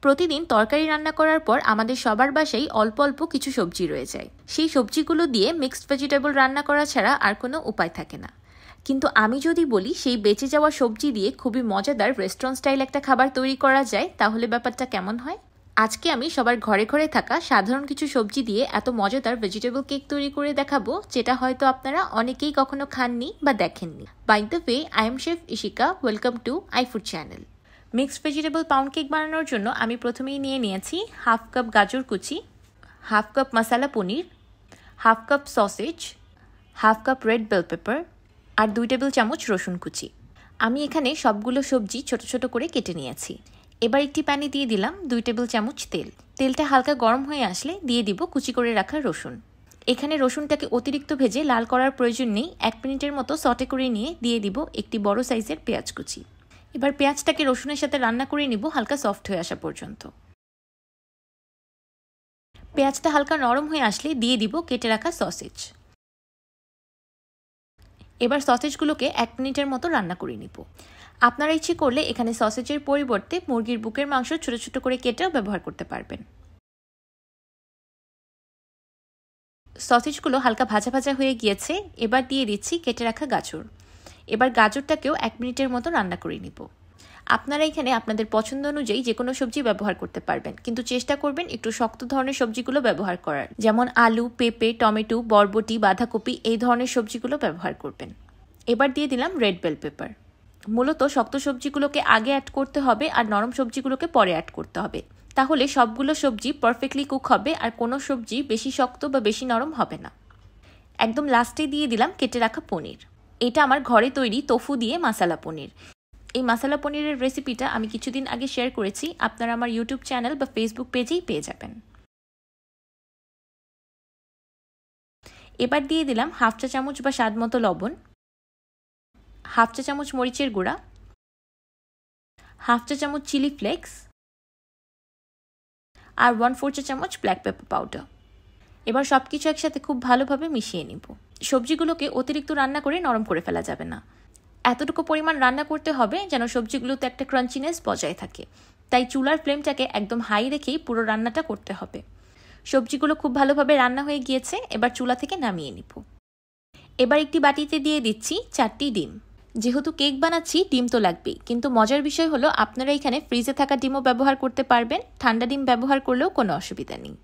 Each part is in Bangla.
প্রতিদিন তরকারি রান্না করার পর আমাদের সবার বাসায় অল্প অল্প কিছু সবজি রয়ে যায়। সেই সবজিগুলো দিয়ে মিক্সড ভেজিটেবল রান্না করা ছাড়া আর কোনো উপায় থাকে না। কিন্তু আমি যদি বলি সেই বেঁচে যাওয়া সবজি দিয়ে খুবই মজাদার রেস্টুরেন্ট স্টাইল একটা খাবার তৈরি করা যায়, তাহলে ব্যাপারটা কেমন হয়? আজকে আমি সবার ঘরে ঘরে থাকা সাধারণ কিছু সবজি দিয়ে এত মজাদার ভেজিটেবল কেক তৈরি করে দেখাবো, যেটা হয়তো আপনারা অনেকেই কখনো খাননি বা দেখেননি। By the way, I am chef Ishika. Welcome to iFood channel. Mixed vegetable pound cake বানানোর জন্য আমি প্রথমেই নিয়েছি হাফ কাপ গাজর কুচি, হাফ কাপ মশলা পনির, half cup sausage, half cup red bell pepper আর 2 টেবিল চামচ রসুন কুচি। আমি এখানে সবগুলো সবজি ছোট ছোট করে কেটে নিয়েছি। এবার একটি প্যানে দিয়ে দিলাম 2 টেবিল চামচ তেল। তেলটা হালকা গরম হয়ে আসলে দিয়ে দিব কুচি করে রাখা রসুন। এখানে রসুনটাকে অতিরিক্ত ভেজে লাল করার প্রয়োজন নেই, 1 মিনিটের মতো সটে করে নিয়ে দিয়ে দিব একটি বড় সাইজের পেঁয়াজ কুচি। এবার পেঁয়াজটাকে রসুনের সাথে রান্না করে নিব হালকা সফট হয়ে আসা পর্যন্ত। পেঁয়াজটা হালকা নরম হয়ে আসলে দিয়ে দিব কেটে রাখা সসেজ। এবার সসেজগুলোকে 1 মিনিটের মতো রান্না করে নিব। আপনারা ইচ্ছে করলে এখানে সসেজের পরিবর্তে মুরগির বুকের মাংস ছোট ছোট করে কেটেও ব্যবহার করতে পারবেন। সসেজগুলো হালকা ভাজা ভাজা হয়ে গিয়েছে, এবার দিয়ে দিচ্ছি কেটে রাখা গাজর। এবার গাজরটাকেও 1 মিনিটের মতো রান্না করে নিব। আপনারা এখানে আপনাদের পছন্দ অনুযায়ী যে কোনো সবজি ব্যবহার করতে পারবেন, কিন্তু চেষ্টা করবেন একটু শক্ত ধরনের সবজিগুলো ব্যবহার করার, যেমন আলু, পেঁপে, টমেটো, বরবটি, বাঁধাকপি এই ধরনের সবজিগুলো ব্যবহার করবেন। এবার দিয়ে দিলাম রেড বেল পেপার। মূলত শক্ত সবজিগুলোকে আগে অ্যাড করতে হবে আর নরম সবজিগুলোকে পরে অ্যাড করতে হবে, তাহলে সবগুলো সবজি পারফেক্টলি কুক হবে আর কোনো সবজি বেশি শক্ত বা বেশি নরম হবে না। একদম লাস্টে দিয়ে দিলাম কেটে রাখা পনির। এটা আমার ঘরে তৈরি তোফু দিয়ে মশলা পনির। এই মশলা পনিরের রেসিপিটা আমি কিছুদিন আগে শেয়ার করেছি, আপনারা আমার ইউটিউব চ্যানেল বা ফেসবুক পেজেই পেয়ে যাবেন। এবার দিয়ে দিলাম হাফ চা চামচ বা স্বাদ মতো লবণ, হাফ চা চামচ মরিচের গুঁড়া, হাফ চা চামচ চিলি ফ্লেক্স আর 1/4 চা চামচ ব্ল্যাক পেপার পাউডার। এবার সব কিছু একসাথে খুব ভালোভাবে মিশিয়ে নিব। সবজিগুলোকে অতিরিক্ত রান্না করে নরম করে ফেলা যাবে না, এতটুকু পরিমাণ রান্না করতে হবে যেন সবজিগুলোতে একটা ক্রাঞ্চিনেস বজায় থাকে। তাই চুলার ফ্লেমটাকে একদম হাই রেখেই পুরো রান্নাটা করতে হবে। সবজিগুলো খুব ভালোভাবে রান্না হয়ে গিয়েছে, এবার চুলা থেকে নামিয়ে নিব। এবার একটি বাটিতে দিয়ে দিচ্ছি 4টি ডিম। যেহেতু কেক বানাচ্ছি ডিম তো লাগবেই, কিন্তু মজার বিষয় হলো আপনারা এখানে ফ্রিজে থাকা ডিমও ব্যবহার করতে পারবেন, ঠান্ডা ডিম ব্যবহার করলেও কোনো অসুবিধা নেই।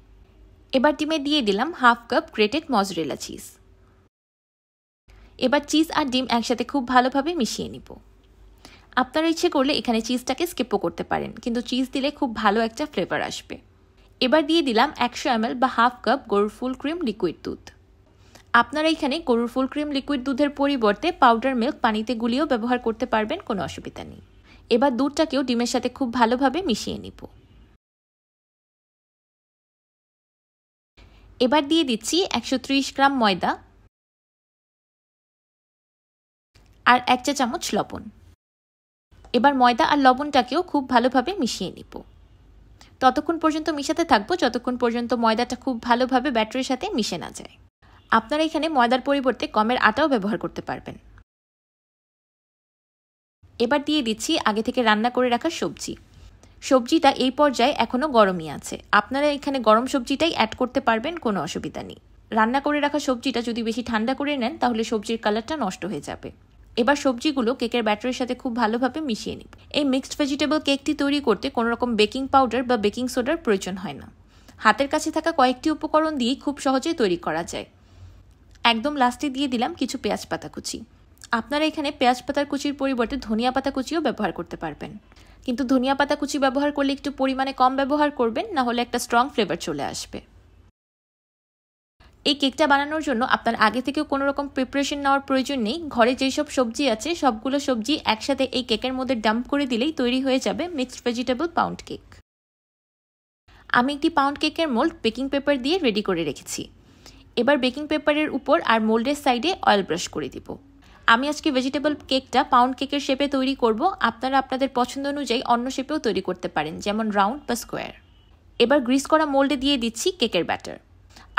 এবার ডিমে দিয়ে দিলাম half cup grated mozzarella cheese. এবার চিজ আর ডিম একসাথে খুব ভালোভাবে মিশিয়ে নিব। আপনারা ইচ্ছে করলে এখানে চিজটাকে স্কিপও করতে পারেন, কিন্তু চিজ দিলে খুব ভালো একটা ফ্লেভার আসবে। এবার দিয়ে দিলাম 100 ml বা হাফ কাপ গরুর ফুল ক্রিম লিকুইড দুধ। আপনারা এখানে গরুর ফুল ক্রিম লিকুইড দুধের পরিবর্তে পাউডার মিল্ক পানিতে গুলিয়েও ব্যবহার করতে পারবেন, কোনো অসুবিধা নেই। এবার দুধটাকেও ডিমের সাথে খুব ভালোভাবে মিশিয়ে নিব। এবার দিয়ে দিচ্ছি 130 গ্রাম ময়দা আর 1 চা চামচ লবণ। এবার ময়দা আর লবণটাকেও খুব ভালোভাবে মিশিয়ে নিব। ততক্ষণ পর্যন্ত মিশাতে থাকবো যতক্ষণ পর্যন্ত ময়দাটা খুব ভালোভাবে ব্যাটারের সাথে মিশে না যায়। আপনারা এখানে ময়দার পরিবর্তে গমের আটাও ব্যবহার করতে পারবেন। এবার দিয়ে দিচ্ছি আগে থেকে রান্না করে রাখা সবজি। সবজিটা এই পর্যায়ে এখনও গরমই আছে, আপনারা এখানে গরম সবজিটাই অ্যাড করতে পারবেন, কোনো অসুবিধা নেই। রান্না করে রাখা সবজিটা যদি বেশি ঠান্ডা করে নেন তাহলে সবজির কালারটা নষ্ট হয়ে যাবে। এবার সবজিগুলো কেকের ব্যাটারের সাথে খুব ভালোভাবে মিশিয়ে নিব। এই মিক্সড ভেজিটেবল কেকটি তৈরি করতে কোনো রকম বেকিং পাউডার বা বেকিং সোডার প্রয়োজন হয় না। হাতের কাছে থাকা কয়েকটি উপকরণ দিয়েই খুব সহজেই তৈরি করা যায়। একদম লাস্টে দিয়ে দিলাম কিছু পেঁয়াজ পাতা কুচি। আপনারা এখানে পেঁয়াজ পাতার কুচির পরিবর্তে ধনিয়া পাতা কুচিও ব্যবহার করতে পারবেন, কিন্তু ধনিয়া পাতা কুচি ব্যবহার করলে একটু পরিমাণে কম ব্যবহার করবেন, না হলে একটা স্ট্রং ফ্লেভার চলে আসবে। এই কেকটা বানানোর জন্য আপনার আগে থেকেও কোনো রকম প্রিপারেশন নেওয়ার প্রয়োজন নেই। ঘরে যেসব সবজি আছে সবগুলো সবজি একসাথে এই কেকের মধ্যে ডাম্প করে দিলেই তৈরি হয়ে যাবে মিক্সড ভেজিটেবল পাউন্ড কেক। আমি একটি পাউন্ড কেকের মোল্ড বেকিং পেপার দিয়ে রেডি করে রেখেছি। এবার বেকিং পেপারের উপর আর মোল্ডের সাইডে অয়েল ব্রাশ করে দিব। আমি আজকে ভেজিটেবল কেকটা পাউন্ড কেকের শেপে তৈরি করব, আপনারা আপনাদের পছন্দ অনুযায়ী অন্য শেপেও তৈরি করতে পারেন, যেমন রাউন্ড বা স্কোয়ার। এবার গ্রিস করা মোল্ডে দিয়ে দিচ্ছি কেকের ব্যাটার।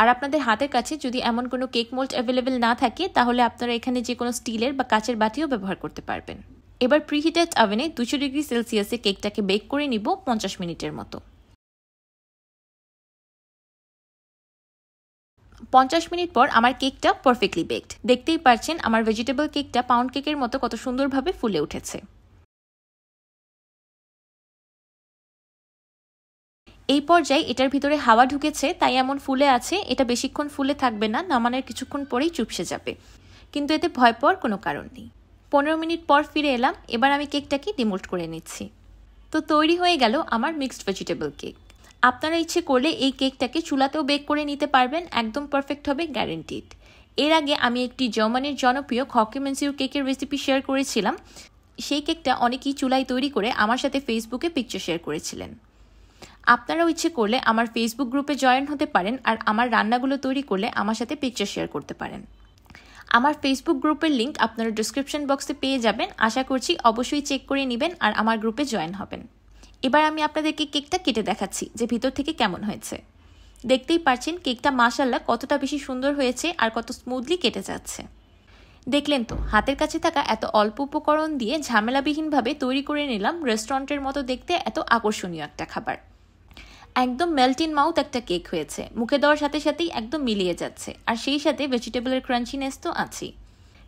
আর আপনাদের হাতের কাছে যদি এমন কোনো কেক মোল্ড অ্যাভেলেবেল না থাকে তাহলে আপনারা এখানে যে কোনো স্টিলের বা কাচের বাটিও ব্যবহার করতে পারবেন। এবার প্রিহিটেড ওভেনে 200 ডিগ্রি সেলসিয়াসে কেকটাকে বেক করে নিব 50 মিনিটের মতো। 50 মিনিট পর আমার কেকটা পারফেক্টলি বেকড। দেখতেই পাচ্ছেন আমার ভেজিটেবল কেকটা পাউন্ড কেকের মতো কত সুন্দরভাবে ফুলে উঠেছে। এই পর্যায়ে এটার ভিতরে হাওয়া ঢুকেছে, তাই এমন ফুলে আছে। এটা বেশিক্ষণ ফুলে থাকবে না, নামানোর কিছুক্ষণ পরেই চুপসে যাবে, কিন্তু এতে ভয় পাওয়ার কোনো কারণ নেই। 15 মিনিট পর ফিরে এলাম। এবার আমি কেকটাকে ডিমোল্ড করে নিচ্ছি। তো তৈরি হয়ে গেল আমার মিক্সড ভেজিটেবল কেক। আপনারা ইচ্ছে করলে এই কেকটাকে চুলাতেও বেক করে নিতে পারবেন, একদম পারফেক্ট হবে, গ্যারেন্টিড। এর আগে আমি একটি জার্মানির জনপ্রিয় খকি মেনসিউ কেকের রেসিপি শেয়ার করেছিলাম। সেই কেকটা অনেকেই চুলায় তৈরি করে আমার সাথে ফেসবুকে পিকচার শেয়ার করেছিলেন। আপনারাও ইচ্ছে করলে আমার ফেসবুক গ্রুপে জয়েন হতে পারেন আর আমার রান্নাগুলো তৈরি করলে আমার সাথে পিকচার শেয়ার করতে পারেন। আমার ফেসবুক গ্রুপের লিঙ্ক আপনারা ডিসক্রিপশন বক্সে পেয়ে যাবেন। আশা করছি অবশ্যই চেক করে নেবেন আর আমার গ্রুপে জয়েন হবেন। এবার আমি আপনাদেরকে কেকটা কেটে দেখাচ্ছি যে ভিতর থেকে কেমন হয়েছে। দেখতেই পাচ্ছেন কেকটা মাশাআল্লাহ কতটা বেশি সুন্দর হয়েছে আর কত স্মুথলি কেটে যাচ্ছে। দেখলেন তো, হাতের কাছে থাকা এত অল্প উপকরণ দিয়ে ঝামেলাবিহীনভাবে তৈরি করে নিলাম রেস্টুরেন্টের মতো দেখতে এত আকর্ষণীয় একটা খাবার। একদম মেল্ট ইন মাউথ একটা কেক হয়েছে, মুখে দেওয়ার সাথে সাথেই একদম মিলিয়ে যাচ্ছে, আর সেই সাথে ভেজিটেবলের ক্রাঞ্চিনেস তো আছেই।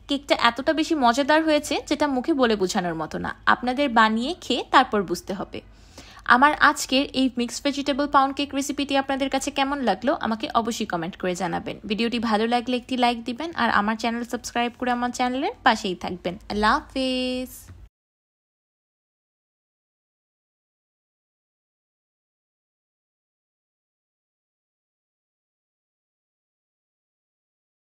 কেকটা এতটা বেশি মজাদার হয়েছে যেটা মুখে বলে বোঝানোর মতো না, আপনাদের বানিয়ে খেয়ে তারপর বুঝতে হবে। আমার আজকের এই মিক্সড ভেজিটেবল পাউন্ড কেক রেসিপিটি আপনাদের কাছে কেমন লাগলো আমাকে অবশ্যই কমেন্ট করে জানাবেন। ভিডিওটি ভালো লাগলে একটি লাইক দিবেন আর আমার চ্যানেল সাবস্ক্রাইব করে আমার চ্যানেলের পাশেই থাকবেন। আল্লাহ হাফেজ।